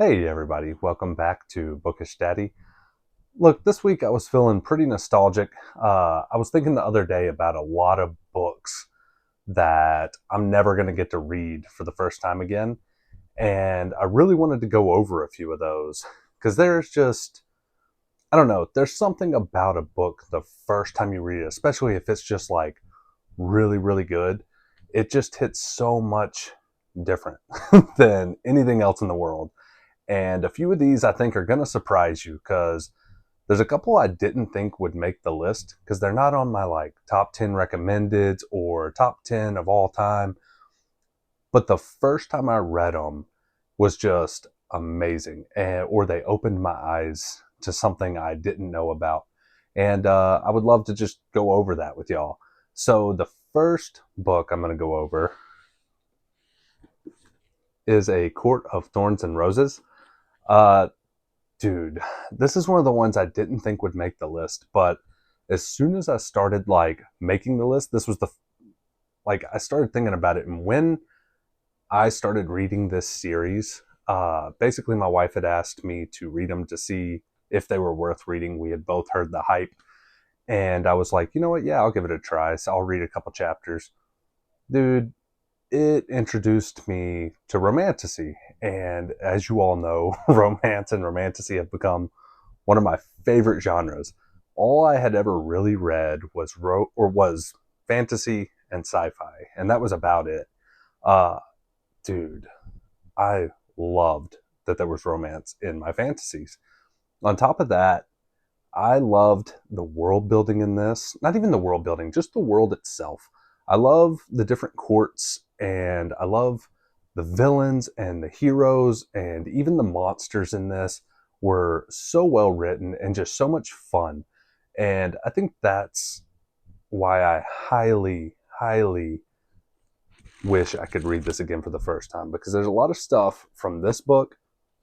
Hey everybody, welcome back to Bookish Daddy. Look, this week I was feeling pretty nostalgic. I was thinking the other day about a lot of books that I'm never going to get to read for the first time again. And I really wanted to go over a few of those because I don't know, there's something about a book the first time you read it, especially if it's just like really, really good. It just hits so much different than anything else in the world. And a few of these I think are going to surprise you because there's a couple I didn't think would make the list because they're not on my like top 10 recommended or top 10 of all time. But the first time I read them was just amazing. Or they opened my eyes to something I didn't know about. And I would love to just go over that with y'all. So the first book I'm going to go over is A Court of Thorns and Roses. Uh, Dude, this is one of the ones I didn't think would make the list, but as soon as I started like making the list, this was the like I started thinking about it, and when I started reading this series, basically my wife had asked me to read them to see if they were worth reading. We had both heard the hype, and I was like, you know what? Yeah, I'll give it a try. So I'll read a couple chapters. Dude, it introduced me to romantasy, and as you all know, romance and romantasy have become one of my favorite genres. All I had ever really read was fantasy and sci-fi, and that was about it. Uh, Dude, I loved that there was romance in my fantasies. On top of that, I loved the world building in this. Not even the world building, just the world itself. I love the different courts, and I love the villains and the heroes, and even the monsters in this were so well written and just so much fun. And I think that's why I highly, highly wish I could read this again for the first time, because there's a lot of stuff from this book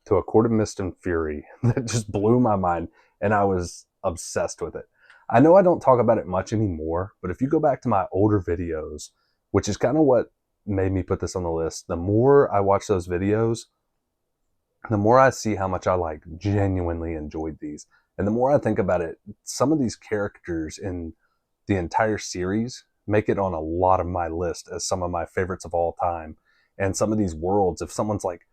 to A Court of Mist and Fury that just blew my mind, and I was obsessed with it. I know I don't talk about it much anymore, but if you go back to my older videos, which is kind of what made me put this on the list, the more I watch those videos, the more I see how much I like genuinely enjoyed these. And the more I think about it, some of these characters in the entire series make it on a lot of my list as some of my favorites of all time. And some of these worlds, if someone's like,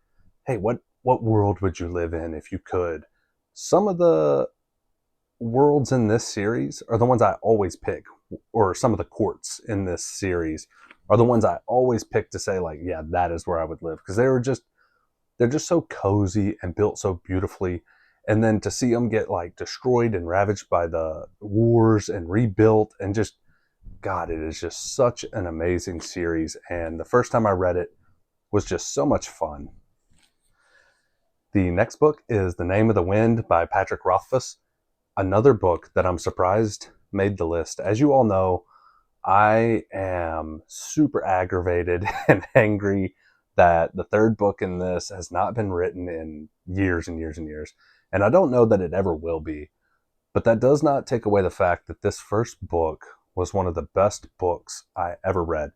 hey, what world would you live in if you could? Some of the worlds in this series are the ones I always pick, or some of the courts in this series are the ones I always pick to say, like, yeah, that is where I would live. Because they're just so cozy and built so beautifully. And then to see them get like destroyed and ravaged by the wars and rebuilt, and just, God, it is just such an amazing series. And the first time I read it was just so much fun. The next book is The Name of the Wind by Patrick Rothfuss, another book that I'm surprised made the list. As you all know, I am super aggravated and angry that the third book in this has not been written in years and years and years. And I don't know that it ever will be. But that does not take away the fact that this first book was one of the best books I ever read.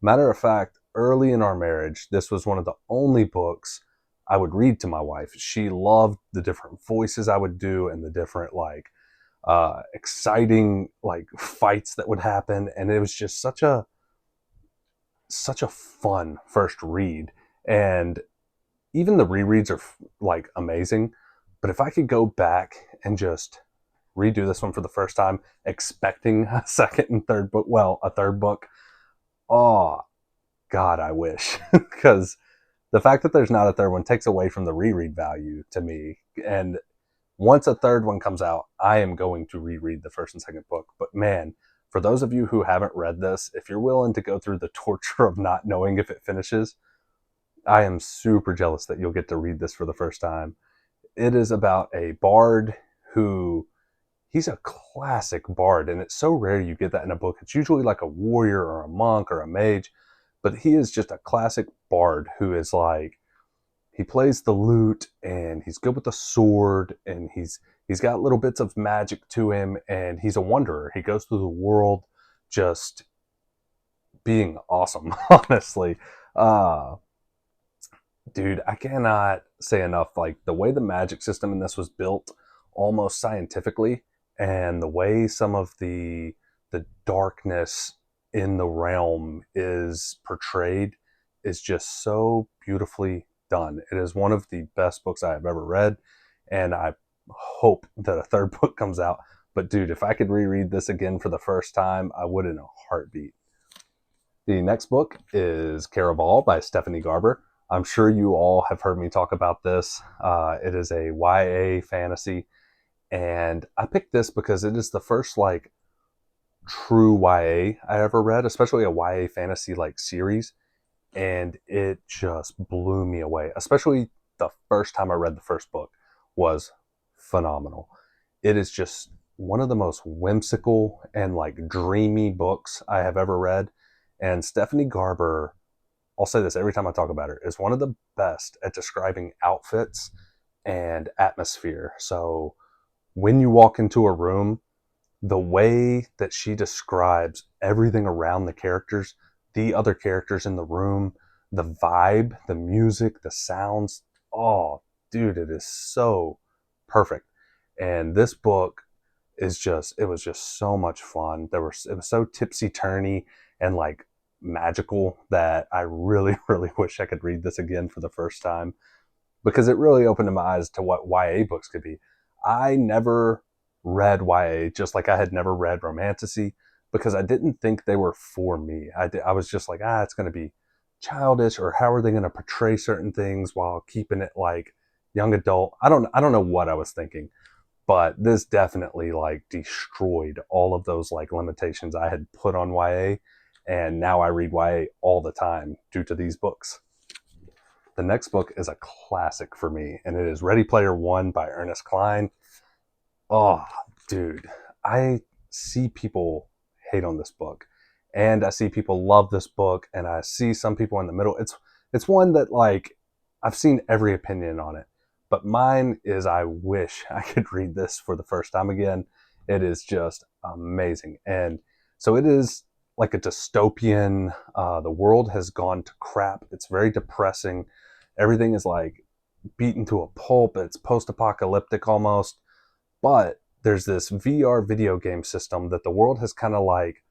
Matter of fact, early in our marriage, this was one of the only books I would read to my wife. She loved the different voices I would do and the different exciting like fights that would happen, and it was just such a fun first read. And even the rereads are like amazing. But if I could go back and just redo this one for the first time, expecting a second and third book, well, a third book, oh God, I wish. Because the fact that there's not a third one takes away from the reread value to me. And once a third one comes out, I am going to reread the first and second book. But man, for those of you who haven't read this, if you're willing to go through the torture of not knowing if it finishes, I am super jealous that you'll get to read this for the first time. It is about a bard who, he's a classic bard, and it's so rare you get that in a book. It's usually like a warrior or a monk or a mage, but he is just a classic bard who is like, he plays the lute and he's good with the sword, and he's got little bits of magic to him, and he's a wanderer. He goes through the world just being awesome, honestly. Uh, Dude, I cannot say enough. Like the way the magic system in this was built, almost scientifically, and the way some of the darkness in the realm is portrayed is just so beautifully done. It is one of the best books I have ever read, and I hope that a third book comes out. But dude, if I could reread this again for the first time, I would in a heartbeat. The next book is Caraval by Stephanie Garber. I'm sure you all have heard me talk about this. It is a YA fantasy, and I picked this because it is the first like true YA I ever read, especially a YA fantasy like series, and it just blew me away. Especially the first time I read the first book was phenomenal. It is just one of the most whimsical and like dreamy books I have ever read. And Stephanie Garber, I'll say this every time I talk about her, is one of the best at describing outfits and atmosphere. So when you walk into a room, the way that she describes everything around the characters, the other characters in the room, the vibe, the music, the sounds, oh, dude, it is so perfect. And this book is just, it was just so much fun. It was so tipsy turny and like magical that I really, really wish I could read this again for the first time because it really opened my eyes to what YA books could be. I never read YA, just like I had never read romantasy, because I didn't think they were for me. I was just like, it's going to be childish, or how are they going to portray certain things while keeping it like young adult? I don't know what I was thinking, but this definitely like destroyed all of those like limitations I had put on YA, and now I read YA all the time due to these books. The next book is a classic for me, and it is Ready Player One by Ernest Cline. Oh, dude, I see people hate on this book, and I see people love this book, and I see some people in the middle. It's one that like I've seen every opinion on it, but mine is I wish I could read this for the first time again. It is just amazing, and so it is like a dystopian. The world has gone to crap. It's very depressing. Everything is like beaten to a pulp. It's post-apocalyptic almost, but there's this VR video game system that the world has kind of like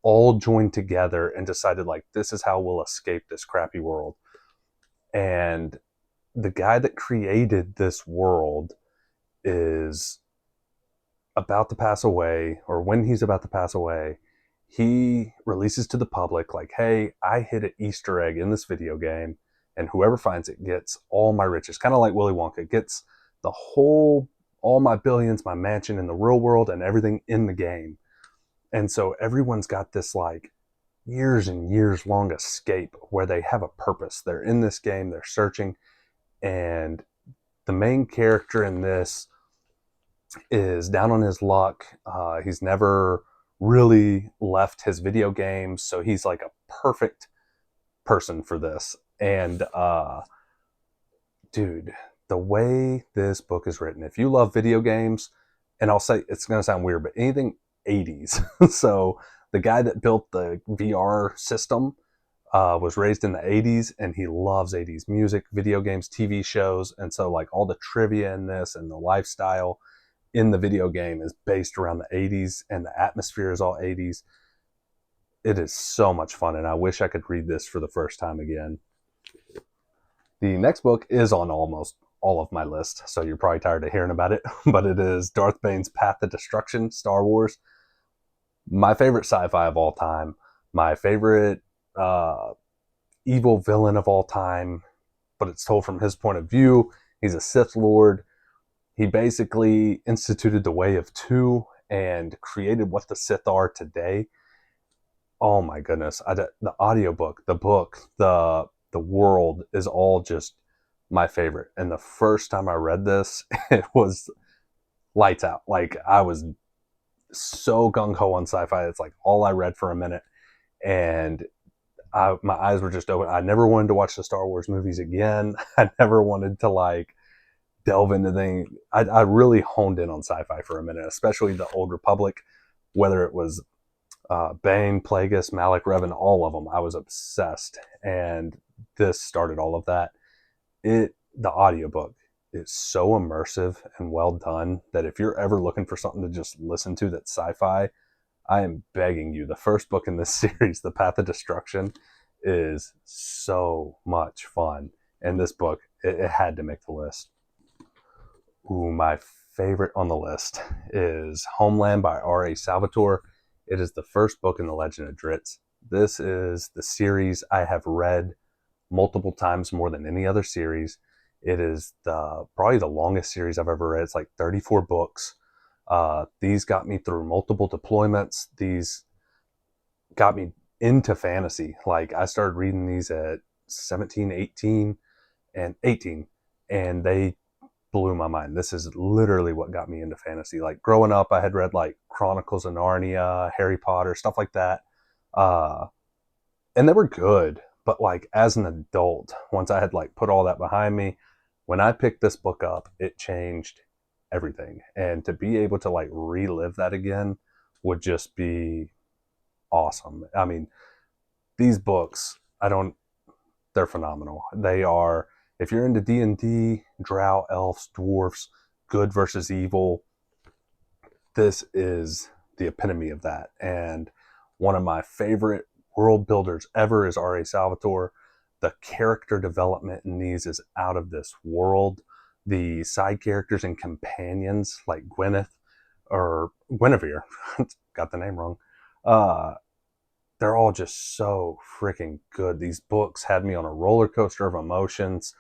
all joined together and decided like this is how we'll escape this crappy world. And the guy that created this world is about to pass away, or when he's about to pass away, he releases to the public like, hey, I hid an Easter egg in this video game, and whoever finds it gets all my riches. Kind of like Willy Wonka gets the whole, all my billions, my mansion in the real world, and everything in the game. And so everyone's got this like years and years long escape where they have a purpose. They're in this game, they're searching, and the main character in this is down on his luck. He's never really left his video games, so he's like a perfect person for this. And dude, the way this book is written, if you love video games, and I'll say it's going to sound weird, but anything 80s. So the guy that built the VR system was raised in the 80s, and he loves 80s music, video games, TV shows. And so like all the trivia in this and the lifestyle in the video game is based around the 80s, and the atmosphere is all 80s. It is so much fun, and I wish I could read this for the first time again. The next book is on almost all of my list, so you're probably tired of hearing about it, but it is Darth Bane's Path to Destruction, Star Wars. My favorite sci-fi of all time, my favorite evil villain of all time, but it's told from his point of view. He's a Sith Lord. He basically instituted the Way of Two and created what the Sith are today. Oh my goodness. The audiobook, the book, the world is all just my favorite. And the first time I read this, it was lights out. Like I was so gung ho on sci-fi. It's like all I read for a minute, and my eyes were just open. I never wanted to watch the Star Wars movies again. I never wanted to like delve into things. I really honed in on sci-fi for a minute, especially the Old Republic, whether it was Bane, Plagueis, Malak, Revan, all of them. I was obsessed, and this started all of that. The audiobook is so immersive and well done that if you're ever looking for something to just listen to that's sci-fi, I am begging you. The first book in this series, The Path of Destruction, is so much fun. And this book, it had to make the list. Ooh, my favorite on the list is Homeland by R.A. Salvatore. It is the first book in the Legend of Drizzt. This is the series I have read multiple times more than any other series. It is probably the longest series I've ever read. It's like 34 books. These got me through multiple deployments. These got me into fantasy. Like I started reading these at 17, 18, and 18, and they blew my mind. This is literally what got me into fantasy. Like growing up, I had read like Chronicles of Narnia, Harry Potter, stuff like that. Uh, and they were good. But like as an adult, once I had like put all that behind me, when I picked this book up, it changed everything. And to be able to like relive that again would just be awesome. I mean, these books, they're phenomenal. They are, if you're into D&D, drow, elves, dwarfs, good versus evil, this is the epitome of that. And one of my favorite world builders ever is R.A. Salvatore. The character development in these is out of this world. The side characters and companions like Guinevere, got the name wrong. They're all just so freaking good. These books had me on a roller coaster of emotions.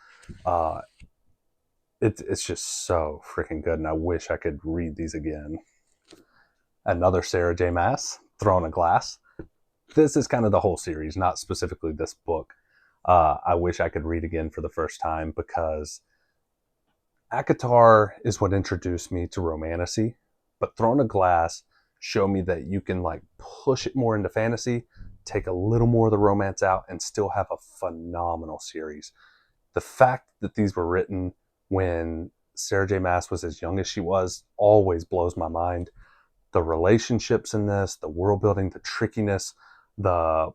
Uh, it's just so freaking good, and I wish I could read these again. Another Sarah J. Maas, Throne of Glass. This is kind of the whole series, not specifically this book. I wish I could read again for the first time because ACOTAR is what introduced me to romantasy, but Throne of Glass showed me that you can like push it more into fantasy, take a little more of the romance out, and still have a phenomenal series. The fact that these were written when Sarah J. Maas was as young as she was always blows my mind. The relationships in this, the world building, the trickiness, the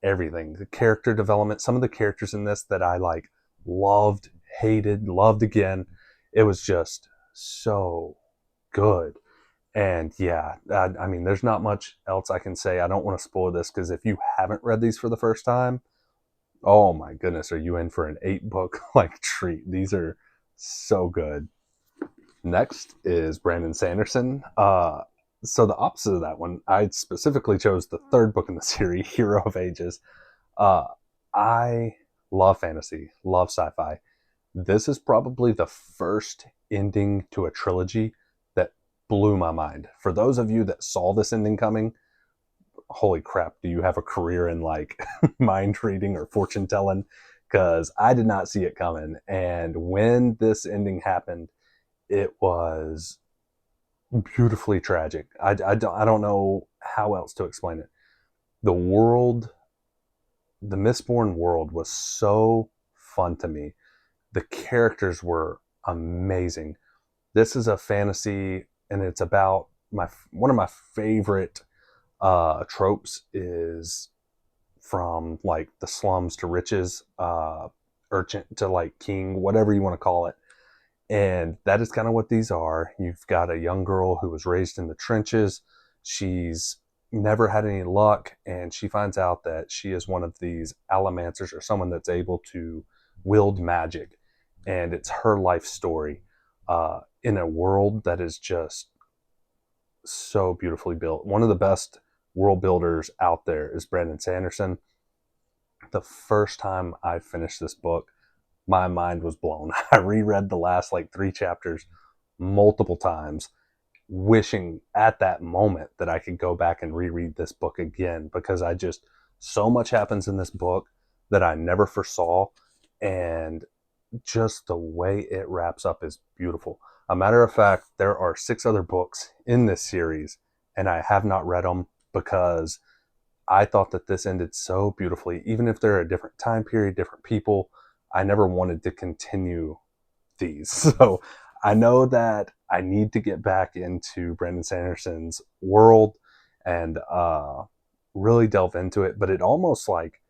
everything, the character development, some of the characters in this that I like loved, hated, loved again. It was just so good. And yeah, I mean, there's not much else I can say. I don't want to spoil this because if you haven't read these for the first time, oh my goodness, are you in for an 8-book like treat? These are so good. Next is Brandon Sanderson. So the opposite of that one, I specifically chose the third book in the series, Hero of Ages. Uh, I love fantasy, love sci-fi. This is probably the first ending to a trilogy that blew my mind. For those of you that saw this ending coming, holy crap, do you have a career in like mind reading or fortune telling? Because I did not see it coming. And when this ending happened, it was beautifully tragic. I don't know how else to explain it. The world, the Mistborn world was so fun to me. The characters were amazing. This is a fantasy, and it's about one of my favorite tropes is from like the slums to riches, urchin to like king, whatever you want to call it. And that is kind of what these are. You've got a young girl who was raised in the trenches. She's never had any luck, and she finds out that she is one of these allomancers or someone that's able to wield magic. And it's her life story in a world that is just so beautifully built. One of the best world builders out there is Brandon Sanderson. The first time I finished this book, my mind was blown. I reread the last like 3 chapters multiple times, wishing at that moment that I could go back and reread this book again because so much happens in this book that I never foresaw, and just the way it wraps up is beautiful. A matter of fact, there are 6 other books in this series, and I have not read them because I thought that this ended so beautifully. Even if they're a different time period, different people, I never wanted to continue these. So I know that I need to get back into Brandon Sanderson's world and really delve into it. But it almost like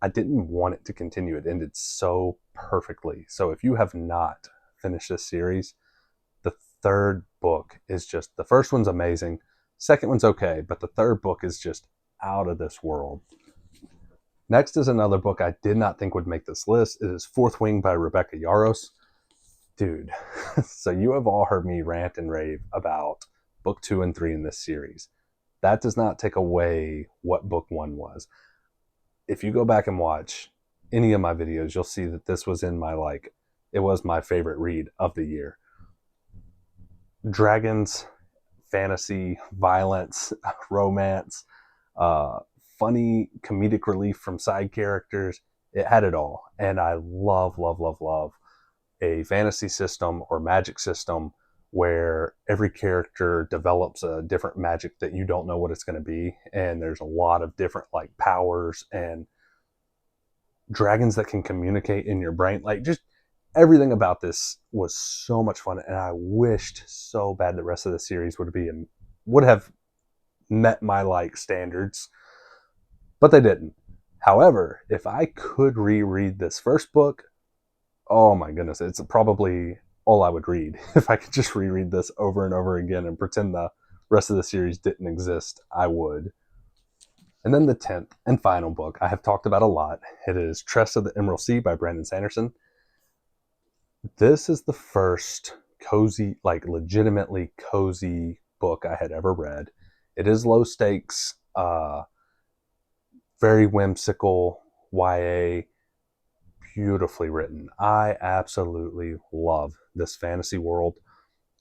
I didn't want it to continue. It ended so perfectly. So if you have not finished this series, the third book is just, the first one's amazing, second one's okay, but the third book is just out of this world. Next is another book I did not think would make this list. It is Fourth Wing by Rebecca Yarros. Dude, so you have all heard me rant and rave about book 2 and 3 in this series. That does not take away what book 1 was. If you go back and watch any of my videos, you'll see that this was in my, like, it was my favorite read of the year. Dragons, fantasy, violence, romance, funny comedic relief from side characters. It had it all. And I love, love, love, love a fantasy system or magic system where every character develops a different magic that you don't know what it's going to be. And there's a lot of different like powers and dragons that can communicate in your brain. Like, just everything about this was so much fun. And I wished so bad the rest of the series would have met my like standards, but they didn't. However, if I could reread this first book, oh my goodness, it's probably all I would read. If I could just reread this over and over again and pretend the rest of the series didn't exist, I would. And then the 10th and final book I have talked about a lot. It is Tress of the Emerald Sea by Brandon Sanderson. This is the first cozy, like legitimately cozy book I had ever read. It is low stakes, very whimsical YA, beautifully written. I absolutely love this fantasy world.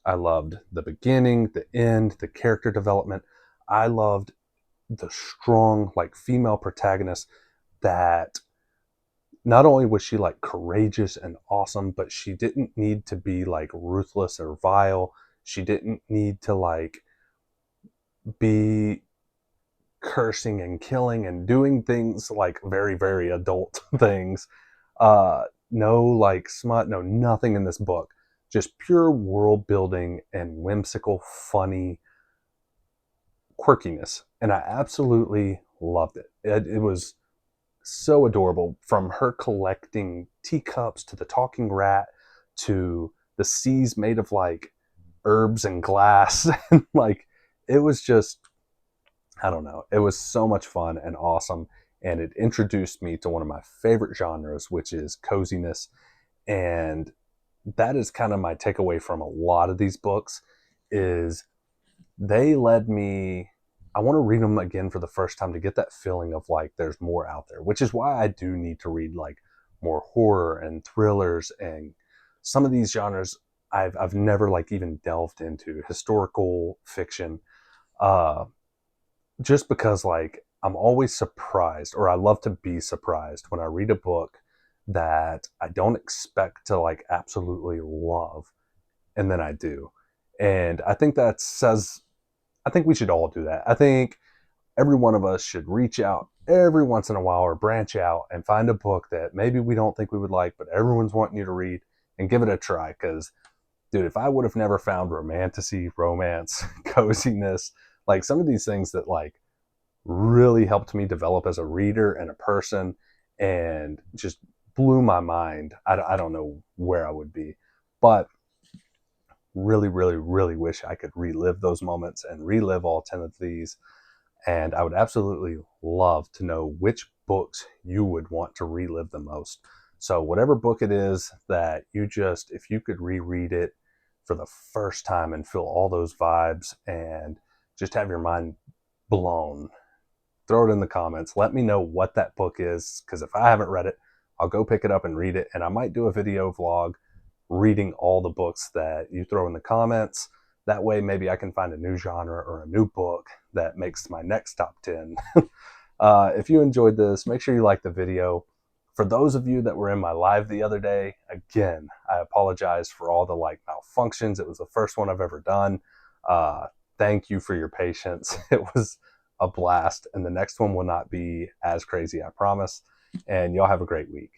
I loved the beginning, the end, the character development. I loved the strong, like, female protagonist that not only was she like courageous and awesome, but she didn't need to be like ruthless or vile. She didn't need to like be cursing and killing and doing things like very, very adult things. No like smut, no nothing in this book. Just pure world building and whimsical, funny quirkiness. And I absolutely loved it. It was so adorable, from her collecting teacups to the talking rat to the seas made of like herbs and glass. And like, it was just, I don't know, it was so much fun and awesome. And it introduced me to one of my favorite genres, which is coziness. And that is kind of my takeaway from a lot of these books, is they led me, I want to read them again for the first time to get that feeling of like there's more out there, which is why I do need to read like more horror and thrillers and some of these genres I've never like even delved into, historical fiction, uh, just because like I'm always surprised, or I love to be surprised when I read a book that I don't expect to like absolutely love, and then I do. And I think that says, I think we should all do that. I think every one of us should reach out every once in a while or branch out and find a book that maybe we don't think we would like, but everyone's wanting you to read, and give it a try. Because, dude, if I would have never found romantasy, romance, coziness, like some of these things that like really helped me develop as a reader and a person and just blew my mind, I don't know where I would be. But really, really, really wish I could relive those moments and relive all 10 of these. And I would absolutely love to know which books you would want to relive the most. So whatever book it is that you just, if you could reread it for the first time and feel all those vibes and just have your mind blown, throw it in the comments. Let me know what that book is, because if I haven't read it, I'll go pick it up and read it. And I might do a video vlog reading all the books that you throw in the comments. That way, maybe I can find a new genre or a new book that makes my next top 10. If you enjoyed this, make sure you like the video. For those of you that were in my live the other day, again, I apologize for all the like malfunctions. It was the first one I've ever done. Thank you for your patience. It was a blast. And the next one will not be as crazy, I promise. And y'all have a great week.